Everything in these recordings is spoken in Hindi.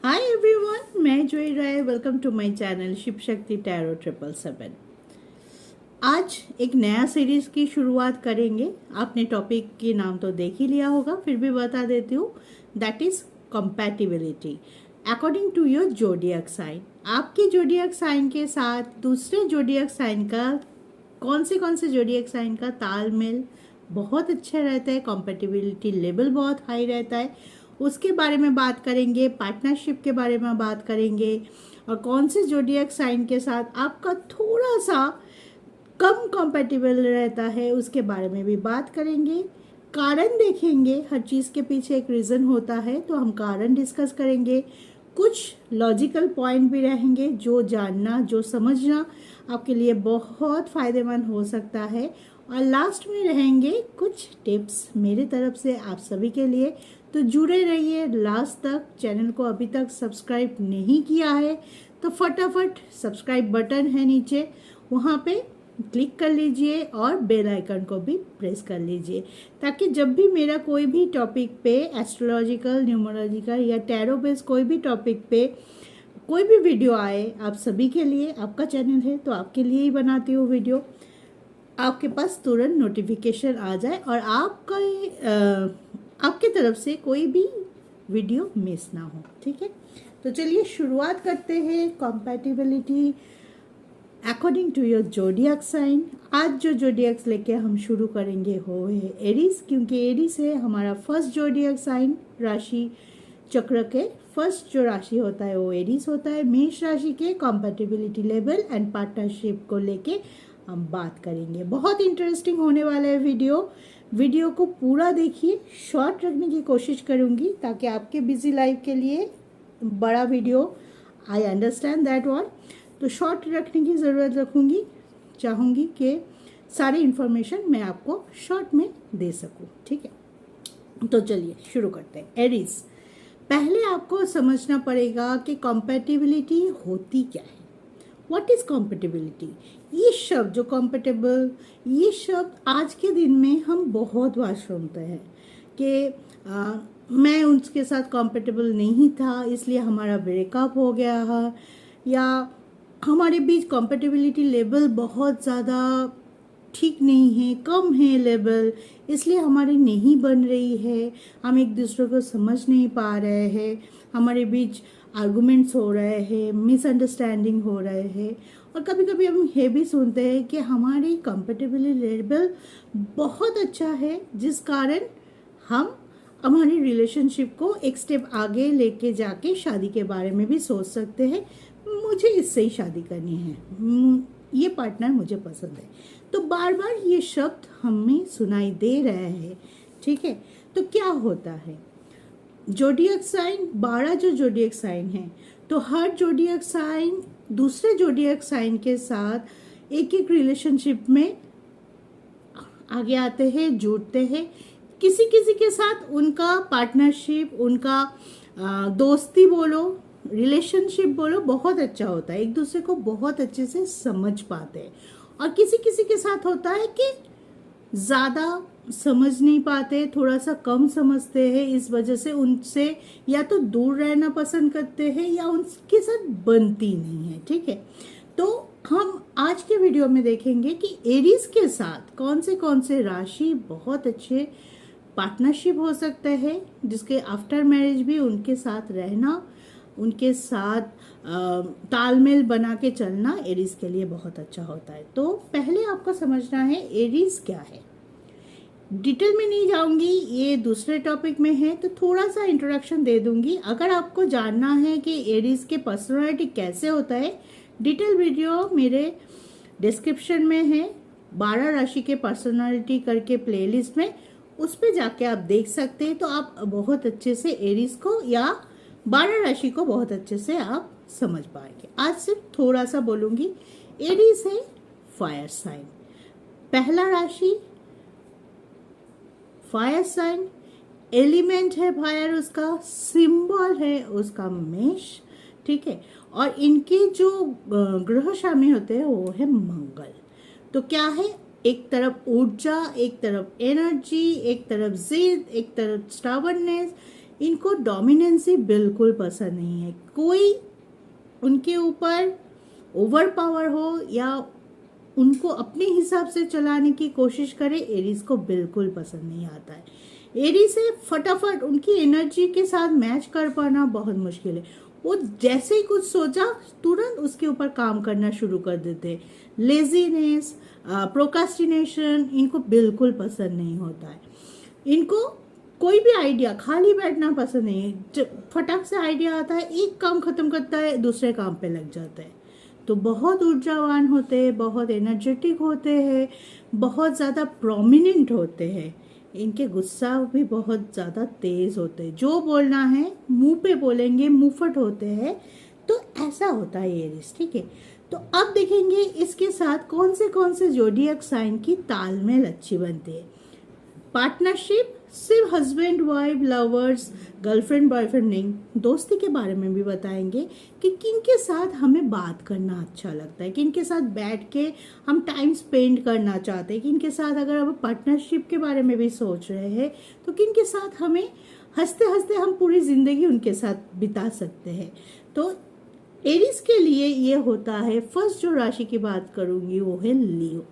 हाय एवरीवन, मैं Joyee Rai. Welcome to my channel Shiv Shakti tarot 777। आज एक नया सीरीज की शुरुआत करेंगे। आपने टॉपिक के नाम तो देख ही लिया होगा, फिर भी बता देती हूँ। That is compatibility according to your zodiac sign. आपके जोडियक साइन के साथ दूसरे जोडियक साइन का कौन से जोडियक साइन का तालमेल बहुत अच्छा रहता है, कंपैटिबिलिटी लेवल बहुत हाई रहता है, उसके बारे में बात करेंगे। पार्टनरशिप के बारे में बात करेंगे और कौन से जोडियक साइन के साथ आपका थोड़ा सा कम कंपैटिबल रहता है उसके बारे में भी बात करेंगे। कारण देखेंगे, हर चीज़ के पीछे एक रीज़न होता है, तो हम कारण डिस्कस करेंगे। कुछ लॉजिकल पॉइंट भी रहेंगे जो जानना, जो समझना आपके लिए बहुत फ़ायदेमंद हो सकता है। और लास्ट में रहेंगे कुछ टिप्स मेरे तरफ से आप सभी के लिए। तो जुड़े रहिए लास्ट तक। चैनल को अभी तक सब्सक्राइब नहीं किया है तो फटाफट सब्सक्राइब बटन है नीचे, वहाँ पे क्लिक कर लीजिए और बेल आइकन को भी प्रेस कर लीजिए, ताकि जब भी मेरा कोई भी टॉपिक पे एस्ट्रोलॉजिकल, न्यूमरोलॉजिकल या टैरो बेस्ड कोई भी टॉपिक पे कोई भी वीडियो आए, आप सभी के लिए, आपका चैनल है तो आपके लिए ही बनाती हूँ वीडियो, आपके पास तुरंत नोटिफिकेशन आ जाए और आपके तरफ से कोई भी वीडियो मिस ना हो। ठीक है, तो चलिए शुरुआत करते हैं। Compatibility according to your zodiac sign. आज जो जोडियक्स लेके हम शुरू करेंगे वो है एरीज, क्योंकि एरीज है हमारा फर्स्ट जोडियक साइन। राशि चक्र के फर्स्ट जो राशि होता है वो एरीज होता है। मेष राशि के कंपैटिबिलिटी लेवल एंड पार्टनरशिप को लेके हम बात करेंगे। बहुत इंटरेस्टिंग होने वाला है वीडियो को पूरा देखिए। शॉर्ट रखने की कोशिश करूंगी ताकि आपके बिजी लाइफ के लिए बड़ा video, I understand that one, तो शॉर्ट रखने की ज़रूरत रखूंगी। चाहूँगी कि सारी इन्फॉर्मेशन मैं आपको शॉर्ट में दे सकूं। ठीक है, तो चलिए शुरू करते हैं। एरीज, पहले आपको समझना पड़ेगा कि कंपैटिबिलिटी होती क्या है। What is compatibility? ये शब्द जो कंपैटिबल, ये शब्द आज के दिन में हम बहुत बार सुनते हैं कि मैं उसके साथ कंपैटिबल नहीं था इसलिए हमारा ब्रेकअप हो गया है, या हमारे बीच कंपैटिबिलिटी लेवल बहुत ज़्यादा ठीक नहीं है, कम है लेवल, इसलिए हमारी नहीं बन रही है, हम एक दूसरे को समझ नहीं पा रहे हैं, हमारे बीच आर्गुमेंट्स हो रहे हैं, मिसअंडरस्टैंडिंग हो रहे हैं। और कभी कभी हम ये भी सुनते हैं कि हमारी कंपैटिबिलिटी लेवल बहुत अच्छा है, जिस कारण हम हमारी रिलेशनशिप को एक स्टेप आगे लेके जाके शादी के बारे में भी सोच सकते हैं। मुझे इससे ही शादी करनी है, ये पार्टनर मुझे पसंद है। तो बार बार ये शब्द हमें सुनाई दे रहे हैं। ठीक है, तो क्या होता है? जोडियक साइन 12 जो जोडियक साइन है, तो हर जोडियक साइन दूसरे जोडियक साइन के साथ एक एक रिलेशनशिप में आगे आते हैं, जुड़ते हैं। किसी किसी के साथ उनका पार्टनरशिप, उनका दोस्ती बोलो, रिलेशनशिप बोलो, बहुत अच्छा होता है, एक दूसरे को बहुत अच्छे से समझ पाते हैं। और किसी किसी के साथ होता है कि ज़्यादा समझ नहीं पाते, थोड़ा सा कम समझते हैं, इस वजह से उनसे या तो दूर रहना पसंद करते हैं या उनके साथ बनती नहीं है। ठीक है, तो हम आज के वीडियो में देखेंगे कि एरीज के साथ कौन से राशि बहुत अच्छे पार्टनरशिप हो सकते हैं, जिसके आफ्टर मैरिज भी उनके साथ रहना, उनके साथ तालमेल बना के चलना एरीज के लिए बहुत अच्छा होता है। तो पहले आपको समझना है एरीज क्या है। डिटेल में नहीं जाऊंगी, ये दूसरे टॉपिक में है, तो थोड़ा सा इंट्रोडक्शन दे दूंगी। अगर आपको जानना है कि एरीज के पर्सनालिटी कैसे होता है, डिटेल वीडियो मेरे डिस्क्रिप्शन में है, 12 राशि के पर्सनालिटी करके प्लेलिस्ट में, उस पर जाके आप देख सकते हैं। तो आप बहुत अच्छे से एरीज को या 12 राशि को बहुत अच्छे से आप समझ पाएंगे। आज सिर्फ थोड़ा सा बोलूंगी। एरीज है फायर साइन, पहला राशि फायर साइन, एलिमेंट है फायर, उसका सिंबल है उसका मेष। ठीक है, और इनके जो ग्रह शामिल होते हैं वो है मंगल। तो क्या है, एक तरफ ऊर्जा, एक तरफ एनर्जी, एक तरफ जिद, एक तरफ स्टाबर्नेस, इनको डोमिनेंसी बिल्कुल पसंद नहीं है। कोई उनके ऊपर ओवर पावर हो या उनको अपने हिसाब से चलाने की कोशिश करे, एरीज को बिल्कुल पसंद नहीं आता है। एरीज से फटाफट उनकी एनर्जी के साथ मैच कर पाना बहुत मुश्किल है। वो जैसे ही कुछ सोचा तुरंत उसके ऊपर काम करना शुरू कर देते हैं। लेजीनेस, प्रोकास्टिनेशन इनको बिल्कुल पसंद नहीं होता है। इनको कोई भी आइडिया, खाली बैठना पसंद नहीं है। फटाक से आइडिया आता है, एक काम खत्म करता है, दूसरे काम पे लग जाता है। तो बहुत ऊर्जावान होते हैं, बहुत एनर्जेटिक होते हैं, बहुत ज़्यादा प्रोमिनेंट होते हैं। इनके गुस्सा भी बहुत ज़्यादा तेज़ होते हैं। जो बोलना है मुंह पे बोलेंगे, मुंहफट होते हैं। तो ऐसा होता है एरीज, ठीक है। तो अब देखेंगे इसके साथ कौन से जोडियक साइन की तालमेल अच्छी बनती है। पार्टनरशिप सिर्फ husband wife, lovers, girlfriend boyfriend नहीं, दोस्ती के बारे में भी बताएंगे कि किन के साथ हमें बात करना अच्छा लगता है, किन के साथ बैठ के हम टाइम स्पेंड करना चाहते हैं, किन के साथ अगर हम पार्टनरशिप के बारे में भी सोच रहे हैं तो किन के साथ हमें हंसते हंसते हम पूरी ज़िंदगी उनके साथ बिता सकते हैं। तो एरीज के लिए ये होता है। फर्स्ट जो राशि की बात करूँगी वो है लियो।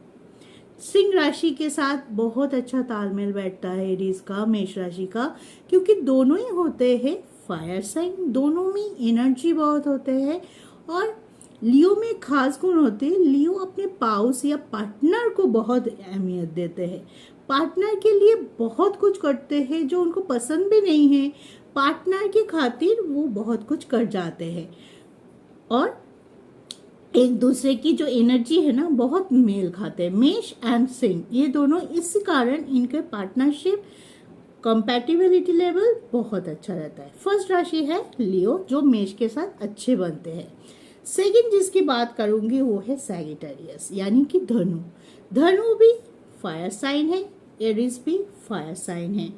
सिंह राशि के साथ बहुत अच्छा तालमेल बैठता है एरीज का, मेष राशि का, क्योंकि दोनों ही होते हैं फायर साइन, दोनों में एनर्जी बहुत होते हैं। और लियो में खास गुण होते हैं, लियो अपने पाउस या पार्टनर को बहुत अहमियत देते हैं, पार्टनर के लिए बहुत कुछ करते हैं। जो उनको पसंद भी नहीं है, पार्टनर की खातिर वो बहुत कुछ कर जाते हैं। और एक दूसरे की जो एनर्जी है ना बहुत मेल खाते हैं। मेष एंड सिंह ये दोनों, इस कारण इनके पार्टनरशिप कंपैटिबिलिटी लेवल बहुत अच्छा रहता है। फर्स्ट राशि है लियो जो मेष के साथ अच्छे बनते हैं। सेकंड जिसकी बात करूंगी वो है सैजिटेरियस यानी कि धनु। धनु भी फायर साइन है, एरीज भी फायर साइन है।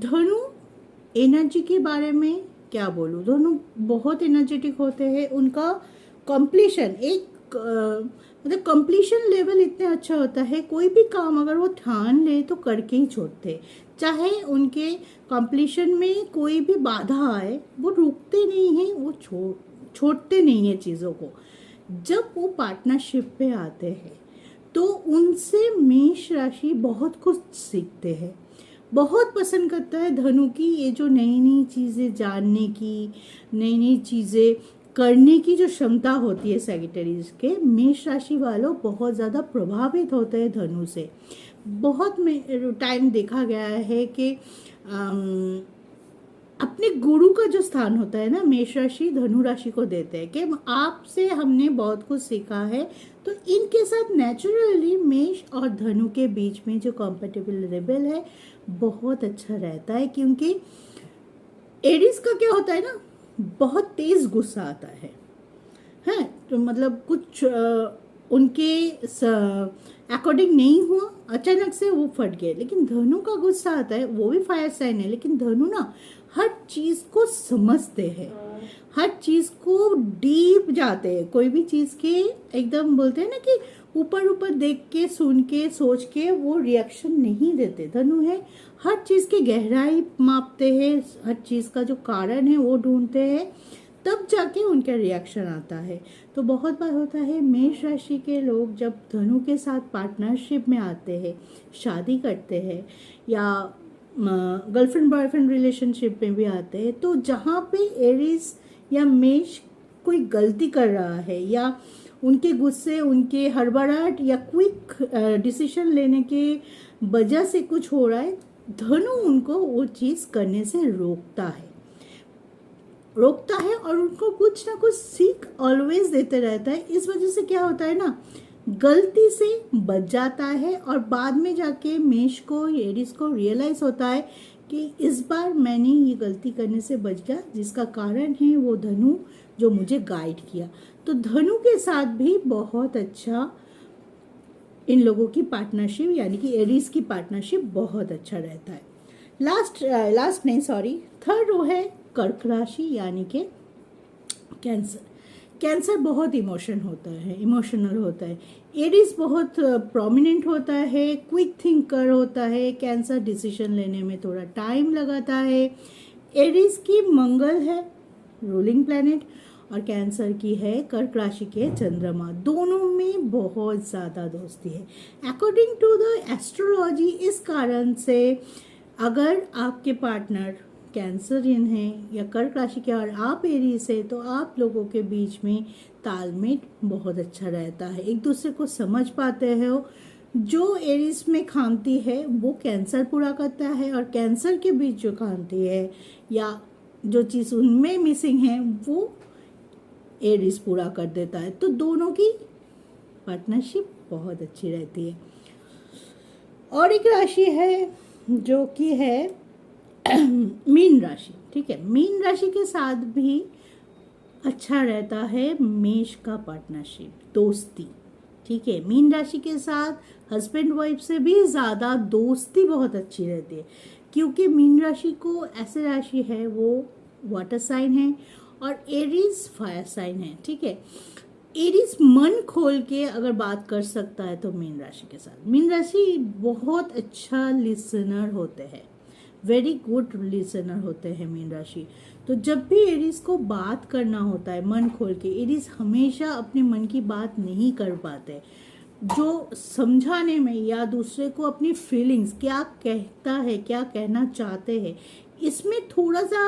धनु एनर्जी के बारे में क्या बोलूं, दोनों बहुत एनर्जेटिक होते हैं। उनका कंप्लीशन मतलब कंप्लीशन लेवल इतना अच्छा होता है, कोई भी काम अगर वो ठान ले तो करके ही छोड़ते, चाहे उनके कंप्लीशन में कोई भी बाधा आए वो रुकते नहीं हैं, वो छोड़ते नहीं है चीज़ों को। जब वो पार्टनरशिप पे आते हैं तो उनसे मेष राशि बहुत कुछ सीखते हैं, बहुत पसंद करता है धनु की ये जो नई नई चीज़ें जानने की, नई नई चीज़ें करने की जो क्षमता होती है सैजिटेरियस के। मेष राशि वालों बहुत ज़्यादा प्रभावित होते हैं धनु से। बहुत टाइम देखा गया है कि अपने गुरु का जो स्थान होता है ना, मेष राशि धनु राशि को देते हैं कि आपसे हमने बहुत कुछ सीखा है। तो इनके साथ नेचुरली मेष और धनु के बीच में जो कंपेटिबल लेवल है बहुत अच्छा रहता है, क्योंकि एरीज का क्या होता है ना, बहुत तेज गुस्सा आता है तो मतलब कुछ उनके अकॉर्डिंग नहीं हुआ, अचानक से वो फट गए। लेकिन धनु का गुस्सा आता है, वो भी फायर साइन है, लेकिन धनु ना हर चीज को समझते हैं, हर चीज को डीप जाते हैं। कोई भी चीज के एकदम बोलते हैं ना कि ऊपर ऊपर देख के, सुन के, सोच के वो रिएक्शन नहीं देते। धनु है हर चीज की गहराई मापते हैं, हर चीज का जो कारण है वो ढूंढते हैं, तब जाके उनका रिएक्शन आता है। तो बहुत बार होता है मेष राशि के लोग जब धनु के साथ पार्टनरशिप में आते हैं, शादी करते हैं या गर्लफ्रेंड बॉयफ्रेंड रिलेशनशिप में भी आते हैं, तो जहाँ पे एरीज या मेष कोई गलती कर रहा है या उनके गुस्से, उनके हड़बड़ाहट या क्विक डिसीजन लेने के वजह से कुछ हो रहा है, धनु उनको वो चीज़ करने से रोकता है और उनको कुछ ना कुछ सीख ऑलवेज देते रहता है। इस वजह से क्या होता है ना, गलती से बच जाता है और बाद में जाके मेष को, एरीज को रियलाइज होता है कि इस बार मैंने ये गलती करने से बच गया, जिसका कारण है वो धनु जो मुझे गाइड किया। तो धनु के साथ भी बहुत अच्छा इन लोगों की पार्टनरशिप यानी कि एरीज की पार्टनरशिप बहुत अच्छा रहता है। थर्ड वो है कर्क राशि यानी कि कैंसर बहुत इमोशनल होता है। एरीज बहुत प्रोमिनेंट होता है, क्विक थिंकर होता है। कैंसर डिसीजन लेने में थोड़ा टाइम लगाता है। एरीज की मंगल है रूलिंग प्लैनेट, और कैंसर की है कर्क राशि के चंद्रमा। दोनों में बहुत ज़्यादा दोस्ती है अकॉर्डिंग टू द एस्ट्रोलॉजी। इस कारण से अगर आपके पार्टनर कैंसरियन है या कर्क राशि के और आप एरीज है, तो आप लोगों के बीच में तालमेल बहुत अच्छा रहता है, एक दूसरे को समझ पाते हो। जो एरीज में खामती है वो कैंसर पूरा करता है, और कैंसर के बीच जो खामती है या जो चीज़ उनमें मिसिंग है वो एरीज पूरा कर देता है। तो दोनों की पार्टनरशिप बहुत अच्छी रहती है। और एक राशि है जो कि है मीन राशि, ठीक है। मीन राशि के साथ भी अच्छा रहता है मेष का पार्टनरशिप, दोस्ती, ठीक है। मीन राशि के साथ हस्बैंड वाइफ से भी ज़्यादा दोस्ती बहुत अच्छी रहती है, क्योंकि मीन राशि को ऐसे राशि है वो वाटर साइन है और एरीज फायर साइन है, ठीक है। एरीज मन खोल के अगर बात कर सकता है तो मीन राशि के साथ, मीन राशि बहुत अच्छा लिसनर होते हैं, वेरी गुड लिसनर होते हैं मीन राशि। तो जब भी एरीज को बात करना होता है मन खोल के, एरीज हमेशा अपने मन की बात नहीं कर पाते, जो समझाने में या दूसरे को अपनी फीलिंग्स क्या कहता है, क्या कहना चाहते हैं, इसमें थोड़ा सा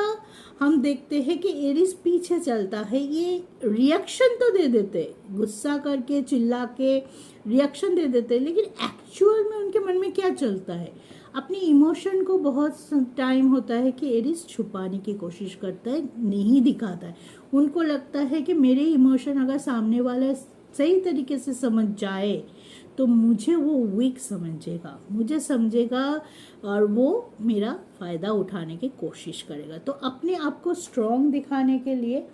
हम देखते हैं कि एरीज पीछे चलता है। ये रिएक्शन तो दे देते, गुस्सा करके चिल्ला के रिएक्शन दे देते, लेकिन एक्चुअल में उनके मन में क्या चलता है, अपनी इमोशन को बहुत टाइम होता है कि एरीज छुपाने की कोशिश करता है, नहीं दिखाता है। उनको लगता है कि मेरे इमोशन अगर सामने वाला सही तरीके से समझ जाए तो मुझे वो वीक समझेगा, मुझे समझेगा और वो मेरा फ़ायदा उठाने की कोशिश करेगा। तो अपने आप को स्ट्रॉन्ग दिखाने के लिए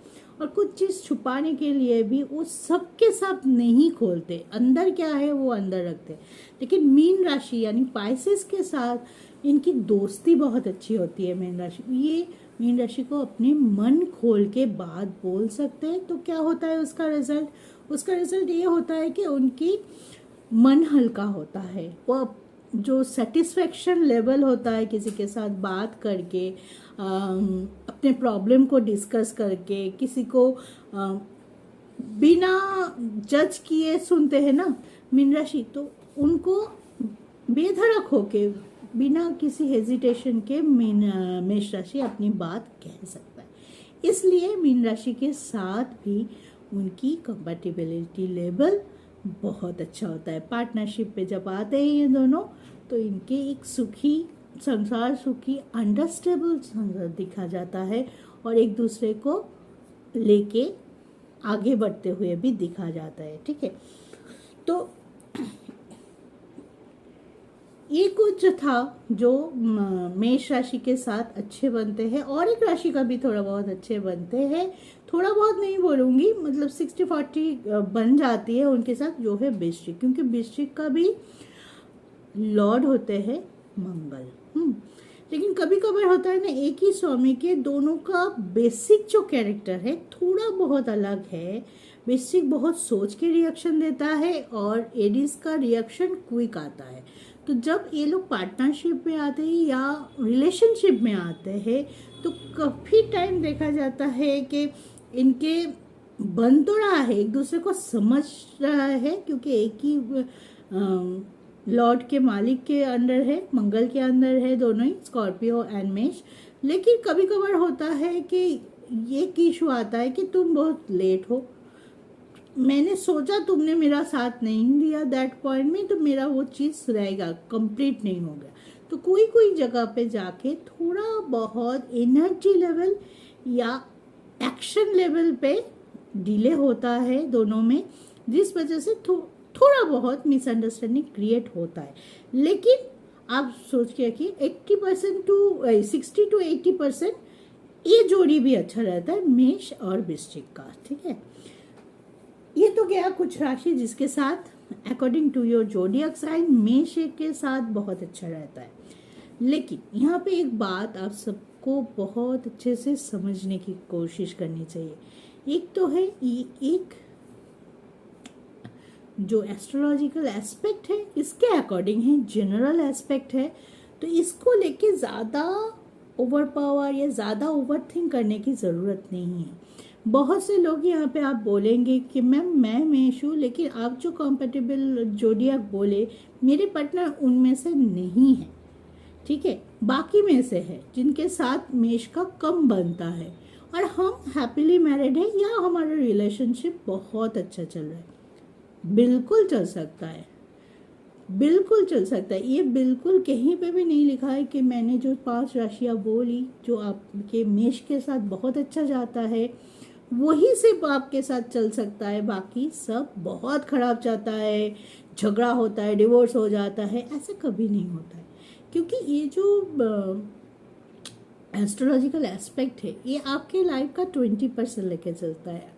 और कुछ चीज़ छुपाने के लिए भी वो सबके साथ नहीं खोलते, अंदर क्या है वो अंदर रखते। लेकिन मीन राशि यानी पाइसेस के साथ इनकी दोस्ती बहुत अच्छी होती है। मीन राशि, ये मीन राशि को अपने मन खोल के बात बोल सकते हैं। तो क्या होता है उसका रिजल्ट? उसका रिजल्ट ये होता है कि उनकी मन हल्का होता है, वो जो सेटिस्फेक्शन लेवल होता है किसी के साथ बात करके, अपने प्रॉब्लम को डिस्कस करके, किसी को बिना जज किए सुनते हैं ना मीन राशि, तो उनको बेधड़क होके बिना किसी हेजिटेशन के मेष राशि अपनी बात कह सकता है। इसलिए मीन राशि के साथ भी उनकी कंपैटिबिलिटी लेवल बहुत अच्छा होता है। पार्टनरशिप पे जब आते हैं ये दोनों, तो इनके एक सुखी संसार, सुखी अंडरस्टेबल संसार दिखा जाता है, और एक दूसरे को लेके आगे बढ़ते हुए भी दिखा जाता है, ठीक है। तो ये कुछ था जो मेष राशि के साथ अच्छे बनते हैं, और एक राशि का भी थोड़ा बहुत अच्छे बनते हैं, थोड़ा बहुत नहीं बोलूँगी, मतलब 60-40 बन जाती है उनके साथ, जो है वृश्चिक, क्योंकि वृश्चिक का भी लॉर्ड होते हैं मंगल। लेकिन कभी कभार होता है ना, एक ही स्वामी के दोनों का बेसिक जो कैरेक्टर है थोड़ा बहुत अलग है। वृश्चिक बहुत सोच के रिएक्शन देता है और एरीज का रिएक्शन क्विक आता है। तो जब ये लोग पार्टनरशिप में आते हैं या रिलेशनशिप में आते हैं, तो काफ़ी टाइम देखा जाता है कि इनके बन तो रहा है, एक दूसरे को समझ रहा है, क्योंकि एक ही लॉर्ड के मालिक के अंडर है, मंगल के अंदर है दोनों ही, स्कॉर्पियो एंड मेष। लेकिन कभी कभार होता है कि ये इशू आता है कि तुम बहुत लेट हो, मैंने सोचा तुमने मेरा साथ नहीं दिया दैट पॉइंट में, तो मेरा वो चीज़ रहेगा, कंप्लीट नहीं हो गया। तो कोई कोई जगह पे जाके थोड़ा बहुत एनर्जी लेवल या एक्शन लेवल पे डिले होता है दोनों में, जिस वजह से थोड़ा बहुत मिसअंडरस्टैंडिंग क्रिएट होता है। लेकिन आप सोचिए कि 80% टू 60 to 80% ये जोड़ी भी अच्छा रहता है मेष और वृश्चिक का, ठीक है। ये तो गया कुछ राशि जिसके साथ according to your zodiac sign मेष के साथ बहुत अच्छा रहता है। लेकिन यहाँ पे एक बात आप सबको बहुत अच्छे से समझने की कोशिश करनी चाहिए। एक तो है एक जो एस्ट्रोलॉजिकल एस्पेक्ट है इसके अकॉर्डिंग है, जनरल एस्पेक्ट है, तो इसको लेके ज़्यादा ओवर पावर या ज़्यादा ओवर थिंक करने की ज़रूरत नहीं है। बहुत से लोग यहाँ पे आप बोलेंगे कि मैम मैं मेष हूँ, लेकिन आप जो कंपेटेबल जोडियाक बोले मेरे पार्टनर उनमें से नहीं है, ठीक है, बाकी में से है जिनके साथ मेष का कम बनता है और हम हैप्पीली मैरिड है या हमारा रिलेशनशिप बहुत अच्छा चल रहा है। बिल्कुल चल सकता है, बिल्कुल चल सकता है। ये बिल्कुल कहीं पे भी नहीं लिखा है कि मैंने जो 5 राशियाँ बोली जो आपके मेष के साथ बहुत अच्छा जाता है वही सिर्फ आपके साथ चल सकता है, बाकी सब बहुत खराब जाता है, झगड़ा होता है, डिवोर्स हो जाता है, ऐसा कभी नहीं होता है। क्योंकि ये जो एस्ट्रोलॉजिकल एस्पेक्ट है ये आपके लाइफ का 20% लेके चलता है।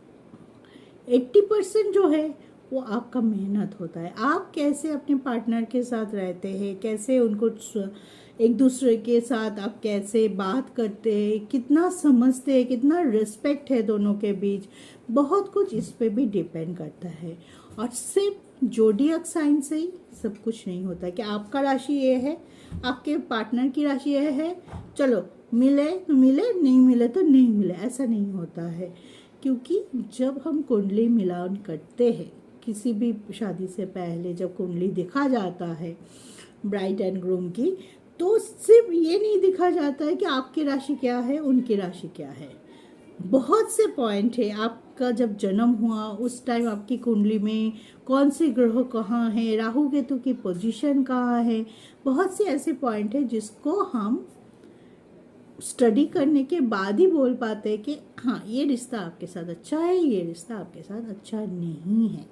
80% जो है वो आपका मेहनत होता है। आप कैसे अपने पार्टनर के साथ रहते हैं, कैसे उनको एक दूसरे के साथ आप कैसे बात करते हैं, कितना समझते हैं, कितना रिस्पेक्ट है दोनों के बीच, बहुत कुछ इस पे भी डिपेंड करता है। और सिर्फ जोडियक साइन से ही सब कुछ नहीं होता कि आपका राशि ये है, आपके पार्टनर की राशि ये है, चलो मिले तो मिले, नहीं मिले तो नहीं मिले, ऐसा नहीं होता है। क्योंकि जब हम कुंडली मिलान करते हैं किसी भी शादी से पहले, जब कुंडली दिखा जाता है ब्राइड एंड ग्रूम की, तो सिर्फ ये नहीं दिखा जाता है कि आपकी राशि क्या है, उनकी राशि क्या है। बहुत से पॉइंट है, आपका जब जन्म हुआ उस टाइम आपकी कुंडली में कौन से ग्रह कहाँ है, राहु केतु की पोजीशन कहाँ है, बहुत से ऐसे पॉइंट है जिसको हम स्टडी करने के बाद ही बोल पाते हैं कि हाँ ये रिश्ता आपके साथ अच्छा है, ये रिश्ता आपके साथ अच्छा नहीं है,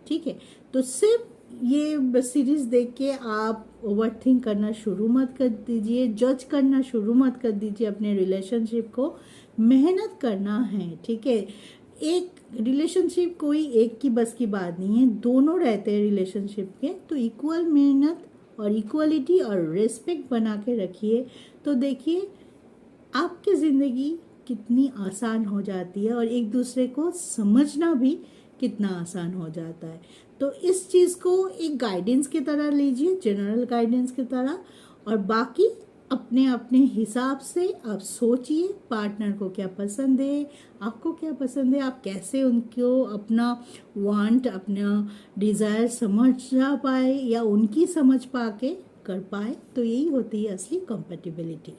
ठीक है। तो सिर्फ ये सीरीज देख के आप ओवरथिंक करना शुरू मत कर दीजिए, जज करना शुरू मत कर दीजिए अपने रिलेशनशिप को। मेहनत करना है, ठीक है। एक रिलेशनशिप कोई एक की बस की बात नहीं है, दोनों रहते हैं रिलेशनशिप के, तो इक्वल मेहनत और इक्वलिटी और रिस्पेक्ट बना के रखिए, तो देखिए आपकी ज़िंदगी कितनी आसान हो जाती है और एक दूसरे को समझना भी कितना आसान हो जाता है। तो इस चीज़ को एक गाइडेंस की तरह लीजिए, जनरल गाइडेंस की तरह, और बाकी अपने अपने हिसाब से आप सोचिए पार्टनर को क्या पसंद है, आपको क्या पसंद है, आप कैसे उनको अपना वांट, अपना डिज़ायर समझ पाए या उनकी समझ पाके कर पाए, तो यही होती है असली कंपैटिबिलिटी।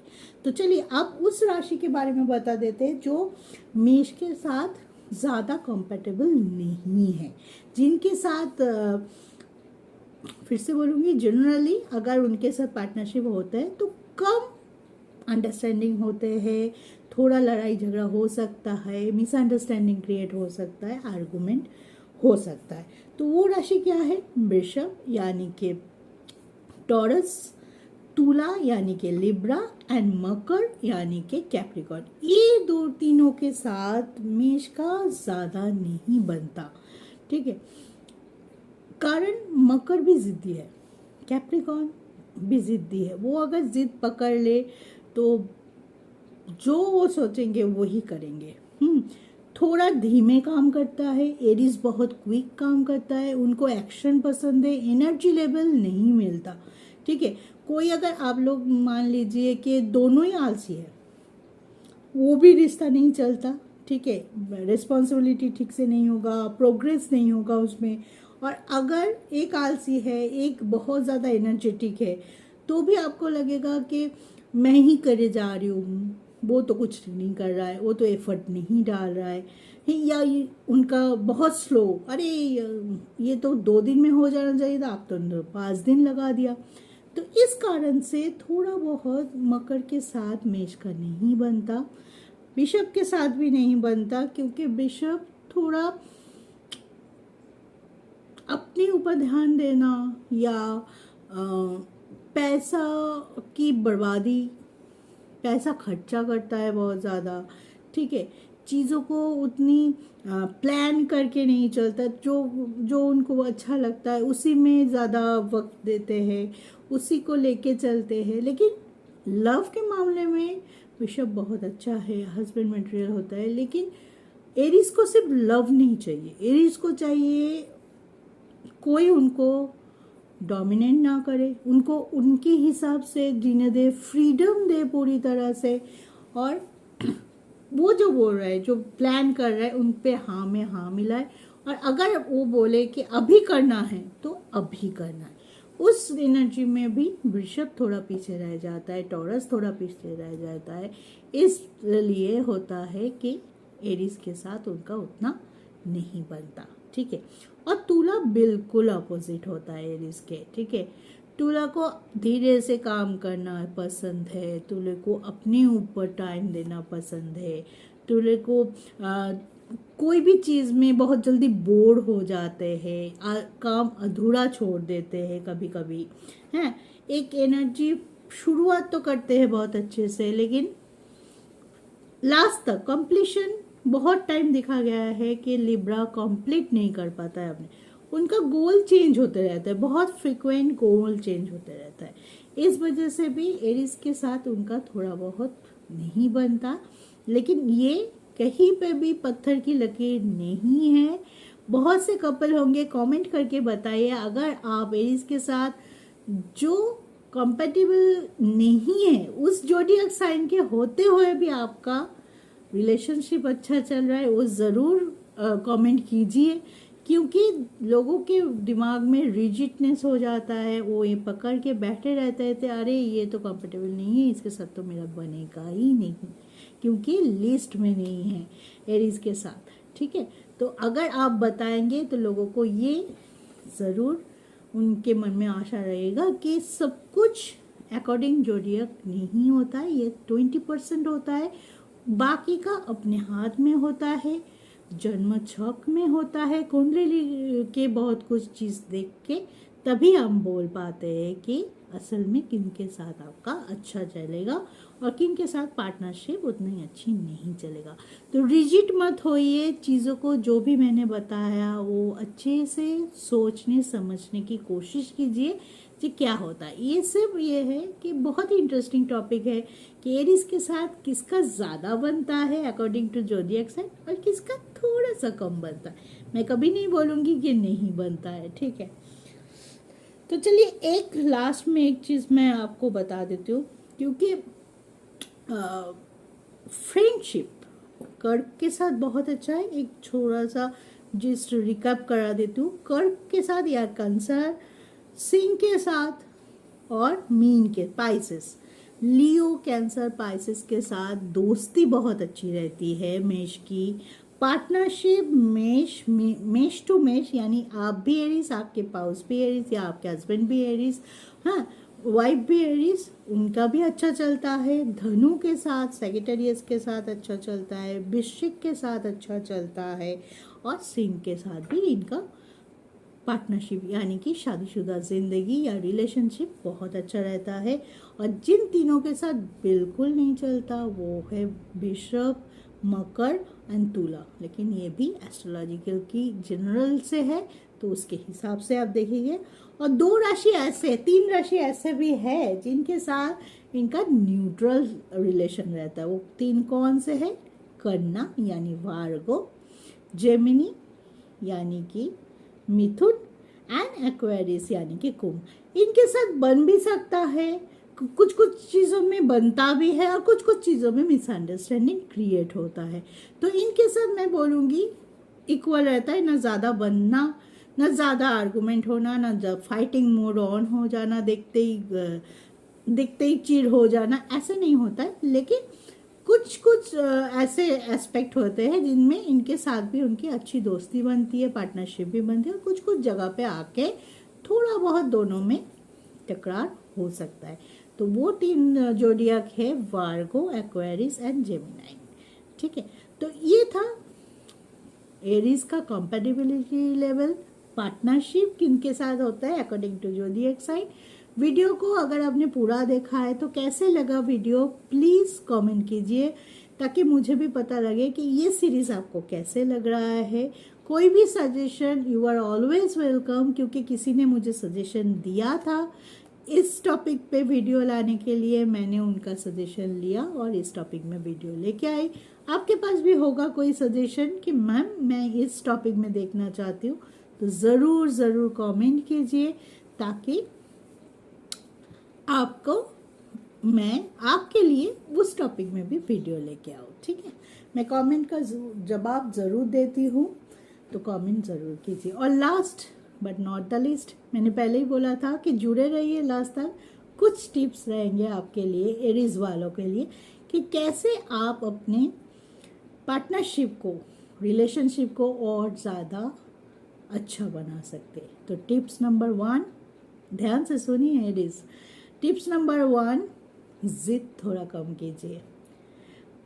तो चलिए अब उस राशि के बारे में बता देते हैं जो मेष के साथ ज़्यादा कंपैटिबल नहीं है, जिनके साथ फिर से बोलूँगी जनरली अगर उनके साथ पार्टनरशिप होता है तो कम अंडरस्टैंडिंग होते हैं, थोड़ा लड़ाई झगड़ा हो सकता है, मिसअंडरस्टैंडिंग क्रिएट हो सकता है, आर्गुमेंट हो सकता है। तो वो राशि क्या है? वृषभ यानी कि टॉरस, तुला यानी कि लिब्रा एंड मकर यानी कि कैप्रिकॉर्न। ये दो तीनों के साथ मेष का ज़्यादा नहीं बनता, ठीक है। कारण मकर भी जिद्दी है, कैप्रिकॉर्न भी जिद्दी है। वो अगर जिद पकड़ ले तो जो वो सोचेंगे वही करेंगे। थोड़ा धीमे काम करता है। एरीज बहुत क्विक काम करता है, उनको एक्शन पसंद है, एनर्जी लेवल नहीं मिलता, ठीक है। कोई अगर आप लोग मान लीजिए कि दोनों ही आलसी है, वो भी रिश्ता नहीं चलता, ठीक है। रिस्पॉन्सिबिलिटी ठीक से नहीं होगा, प्रोग्रेस नहीं होगा उसमें। और अगर एक आलसी है, एक बहुत ज़्यादा एनर्जेटिक है, तो भी आपको लगेगा कि मैं ही करे जा रही हूँ, वो तो कुछ नहीं कर रहा है, वो तो एफर्ट नहीं डाल रहा है, या उनका बहुत स्लो, अरे ये तो 2 दिन में हो जाना चाहिए था, आप तो 5 दिन लगा दिया। तो इस कारण से थोड़ा बहुत मकर के साथ मेष का नहीं बनता, वृषभ के साथ भी नहीं बनता, क्योंकि वृषभ थोड़ा अपने ऊपर ध्यान देना या पैसा की बर्बादी, पैसा खर्चा करता है बहुत ज़्यादा, ठीक है। चीज़ों को उतनी प्लान करके नहीं चलता, जो उनको अच्छा लगता है उसी में ज़्यादा वक्त देते हैं, उसी को लेके चलते हैं। लेकिन लव के मामले में वृषभ बहुत अच्छा है, हस्बैंड मटेरियल होता है। लेकिन एरीज को सिर्फ लव नहीं चाहिए, एरीज को चाहिए कोई उनको डोमिनेट ना करे, उनको उनके हिसाब से जीने दे, फ्रीडम दे पूरी तरह से। और वो जो बोल रहा है, जो प्लान कर रहा है, उन पे हाँ में हाँ मिलाए। और अगर वो बोले कि अभी करना है तो अभी करना है। उस एनर्जी में भी वृषभ थोड़ा पीछे रह जाता है, टॉरस थोड़ा पीछे रह जाता है। इसलिए होता है कि एरीज के साथ उनका उतना नहीं बनता, ठीक है। और तुला बिल्कुल अपोजिट होता है एरीज के, ठीक है। तुला को धीरे से काम करना पसंद है, तुले को अपने ऊपर टाइम देना पसंद है, तुले को कोई भी चीज़ में बहुत जल्दी बोर हो जाते हैं, काम अधूरा छोड़ देते हैं कभी कभी, हैं। एक एनर्जी शुरुआत तो करते हैं बहुत अच्छे से, लेकिन लास्ट तक कंप्लीशन बहुत टाइम देखा गया है कि लिब्रा कंप्लीट नहीं कर पाता है अपने। उनका गोल चेंज होते रहता है, बहुत फ्रिक्वेंट गोल चेंज होते रहता है। इस वजह से भी एरीज के साथ उनका थोड़ा बहुत नहीं बनता। लेकिन ये कहीं पे भी पत्थर की लकीर नहीं है। बहुत से कपल होंगे, कमेंट करके बताइए अगर आप एरीज के साथ जो कंपेटिबल नहीं है उस जोडिएक साइन के होते हुए भी आपका रिलेशनशिप अच्छा चल रहा है, वो ज़रूर कमेंट कीजिए। क्योंकि लोगों के दिमाग में रिजिडनेस हो जाता है, वो ये पकड़ के बैठे रहते थे, अरे ये तो कंफर्टेबल नहीं है, इसके साथ तो मेरा बनेगा ही नहीं, क्योंकि लिस्ट में नहीं है एरीज के साथ, ठीक है। तो अगर आप बताएंगे तो लोगों को ये ज़रूर उनके मन में आशा रहेगा कि सब कुछ अकॉर्डिंग जोडिएक नहीं होता है, ये 20% होता है, बाकी का अपने हाथ में होता है, जन्म छक में होता है। कुंडली के बहुत कुछ चीज़ देख के तभी हम बोल पाते हैं कि असल में किन के साथ आपका अच्छा चलेगा और किन के साथ पार्टनरशिप उतनी अच्छी नहीं चलेगा। तो रिजिड मत होइए, चीज़ों को जो भी मैंने बताया वो अच्छे से सोचने समझने की कोशिश कीजिए कि क्या होता है। ये सिर्फ ये है कि बहुत ही इंटरेस्टिंग टॉपिक है कि एरीज के साथ किसका ज़्यादा बनता है अकॉर्डिंग टू जोडिएक साइन और किसका थोड़ा सा कम बनता है। मैं कभी नहीं बोलूँगी कि नहीं बनता है, ठीक है। तो चलिए एक लास्ट में एक चीज़ मैं आपको बता देती हूँ, क्योंकि फ्रेंडशिप कर्क के साथ बहुत अच्छा है। एक थोड़ा सा जिस्ट रिकैप करा देती हूँ। कर्क के साथ या कैंसर, सिंह के साथ और मीन के पाइसेस, लियो कैंसर पाइसेस के साथ दोस्ती बहुत अच्छी रहती है। मेष की पार्टनरशिप मेष टू मेष, यानी आप भी एरीज, आपके पाउस भी एरीज या आपके हस्बैंड भी एरीज, हाँ वाइफ भी एरीज, उनका भी अच्छा चलता है। धनु के साथ, सेजिटेरियस के साथ अच्छा चलता है, वृश्चिक के साथ अच्छा चलता है और सिंह के साथ भी इनका पार्टनरशिप यानी कि शादीशुदा जिंदगी या रिलेशनशिप बहुत अच्छा रहता है। और जिन तीनों के साथ बिल्कुल नहीं चलता वो है वृषभ, मकर एंड तुला। लेकिन ये भी एस्ट्रोलॉजिकल की जनरल से है, तो उसके हिसाब से आप देखेंगे। और 2 राशि ऐसे, 3 राशि ऐसे भी है जिनके साथ इनका न्यूट्रल रिलेशन रहता है। वो 3 कौन से है? कन्या यानी वार्गो, जेमिनी यानी कि मिथुन एंड एक्वेरियस यानी कि कुंभ। इनके साथ बन भी सकता है, कुछ कुछ चीज़ों में बनता भी है और कुछ कुछ चीज़ों में मिसअंडरस्टैंडिंग क्रिएट होता है। तो इनके साथ मैं बोलूँगी इक्वल रहता है, ना ज़्यादा बनना, ना ज़्यादा आर्गूमेंट होना, ना फाइटिंग मोड ऑन हो जाना, देखते ही चिढ़ हो जाना, ऐसे नहीं होता है। लेकिन कुछ कुछ ऐसे एस्पेक्ट होते हैं जिनमें इनके साथ भी उनकी अच्छी दोस्ती बनती है, पार्टनरशिप भी बनती है, और कुछ कुछ जगह पे आके थोड़ा बहुत दोनों में टकरार हो सकता है। तो वो 3 जोडिएक है, वार्गो, एक्वेरियस एंड जेमिनी, ठीक है। तो ये था एरीज का कंपैटिबिलिटी लेवल, पार्टनरशिप किनके साथ होता है अकॉर्डिंग टू जोडिएक साइन। वीडियो को अगर आपने पूरा देखा है तो कैसे लगा वीडियो, प्लीज़ कमेंट कीजिए ताकि मुझे भी पता लगे कि ये सीरीज़ आपको कैसे लग रहा है। कोई भी suggestion, you are always welcome, क्योंकि किसी ने मुझे सजेशन दिया था इस टॉपिक पे वीडियो लाने के लिए, मैंने उनका सजेशन लिया और इस टॉपिक में वीडियो लेके आई। आपके पास भी होगा कोई सजेशन कि मैम मैं इस टॉपिक में देखना चाहती हूँ, तो ज़रूर कमेंट कीजिए ताकि आपको मैं आपके लिए उस टॉपिक में भी वीडियो लेके आऊँ, ठीक है। मैं कमेंट का जवाब ज़रूर देती हूँ, तो कमेंट ज़रूर कीजिए। और last but not the list, मैंने पहले ही बोला था कि जुड़े रहिए लास्ट तक। कुछ टिप्स रहेंगे आपके लिए, एरीज वालों के लिए, कि कैसे आप अपने पार्टनरशिप को, रिलेशनशिप को और ज़्यादा अच्छा बना सकते। तो टिप्स नंबर 1, ध्यान से सुनिए एरीज। टिप्स नंबर 1, जिद थोड़ा कम कीजिए।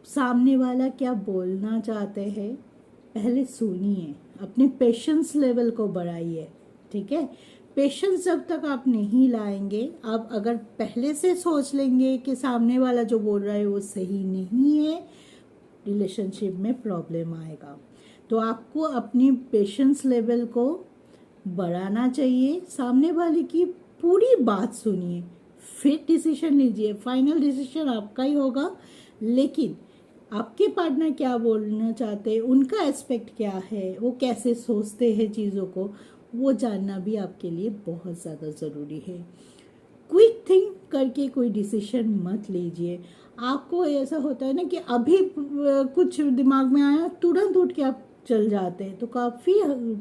सामने वाला क्या बोलना चाहते हैं पहले सुनिए, अपने पेशेंस लेवल को बढ़ाइए, ठीक है। पेशेंस जब तक आप नहीं लाएंगे, आप अगर पहले से सोच लेंगे कि सामने वाला जो बोल रहा है वो सही नहीं है, रिलेशनशिप में प्रॉब्लम आएगा। तो आपको अपनी पेशेंस लेवल को बढ़ाना चाहिए। सामने वाले की पूरी बात सुनिए, फिर डिसीजन लीजिए। फाइनल डिसीजन आपका ही होगा, लेकिन आपके पार्टनर क्या बोलना चाहते हैं, उनका एस्पेक्ट क्या है, वो कैसे सोचते हैं चीज़ों को, वो जानना भी आपके लिए बहुत ज़्यादा ज़रूरी है। क्विक थिंक करके कोई डिसीजन मत लीजिए। आपको ऐसा होता है ना कि अभी कुछ दिमाग में आया, तुरंत उठ के आप चल जाते हैं, तो काफ़ी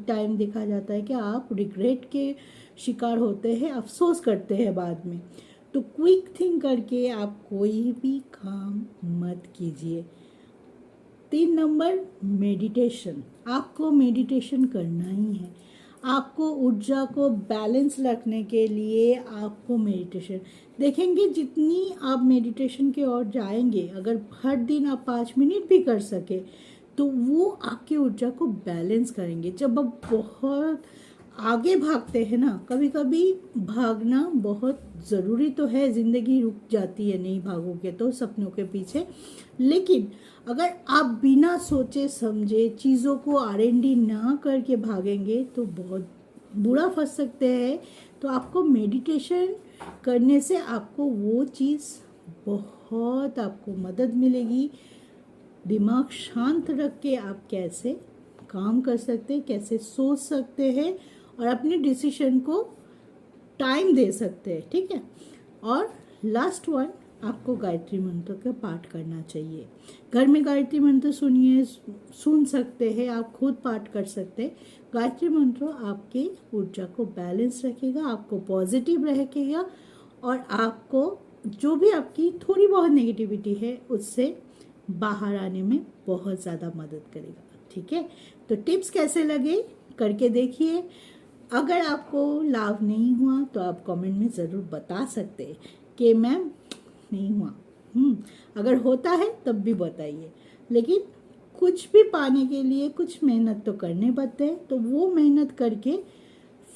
टाइम देखा जाता है कि आप रिग्रेट के शिकार होते हैं, अफसोस करते हैं बाद में। तो क्विक थिंक करके आप कोई भी काम मत कीजिए। 3 नंबर, मेडिटेशन। आपको मेडिटेशन करना ही है। आपको ऊर्जा को बैलेंस रखने के लिए आपको मेडिटेशन, देखेंगे जितनी आप मेडिटेशन की ओर जाएंगे, अगर हर दिन आप 5 मिनट भी कर सके तो वो आपकी ऊर्जा को बैलेंस करेंगे। जब आप बहुत आगे भागते हैं ना, कभी कभी भागना बहुत ज़रूरी तो है, ज़िंदगी रुक जाती है नहीं भागोगे तो सपनों के पीछे, लेकिन अगर आप बिना सोचे समझे चीज़ों को R&D ना करके भागेंगे तो बहुत बुरा फंस सकते हैं। तो आपको मेडिटेशन करने से आपको वो चीज़ बहुत आपको मदद मिलेगी। दिमाग शांत रख के आप कैसे काम कर सकते हैं, कैसे सोच सकते हैं और अपने डिसीजन को टाइम दे सकते हैं, ठीक है। और लास्ट वन, आपको गायत्री मंत्र का पाठ करना चाहिए। घर में गायत्री मंत्र सुनिए, सुन सकते हैं, आप खुद पाठ कर सकते हैं। गायत्री मंत्र आपके ऊर्जा को बैलेंस रखेगा, आपको पॉजिटिव रखेगा और आपको जो भी आपकी थोड़ी बहुत नेगेटिविटी है उससे बाहर आने में बहुत ज़्यादा मदद करेगा, ठीक है। तो टिप्स कैसे लगे करके देखिए। अगर आपको लाभ नहीं हुआ तो आप कमेंट में ज़रूर बता सकते हैं कि मैम नहीं हुआ। अगर होता है तब भी बताइए, लेकिन कुछ भी पाने के लिए कुछ मेहनत तो करने पड़ते हैं, तो वो मेहनत करके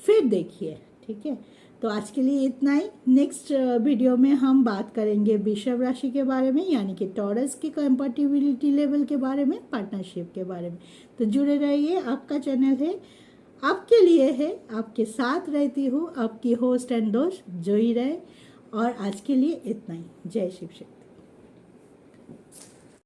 फिर देखिए, ठीक है। तो आज के लिए इतना ही। नेक्स्ट वीडियो में हम बात करेंगे वृषभ राशि के बारे में, यानी कि टॉरस की कंपैटिबिलिटी लेवल के बारे में, पार्टनरशिप के बारे में। तो जुड़े रहिए, आपका चैनल है, आपके लिए है, आपके साथ रहती हूँ, आपकी होस्ट एंड दोस्त जोई रहे। और आज के लिए इतना ही। जय शिव शक्ति।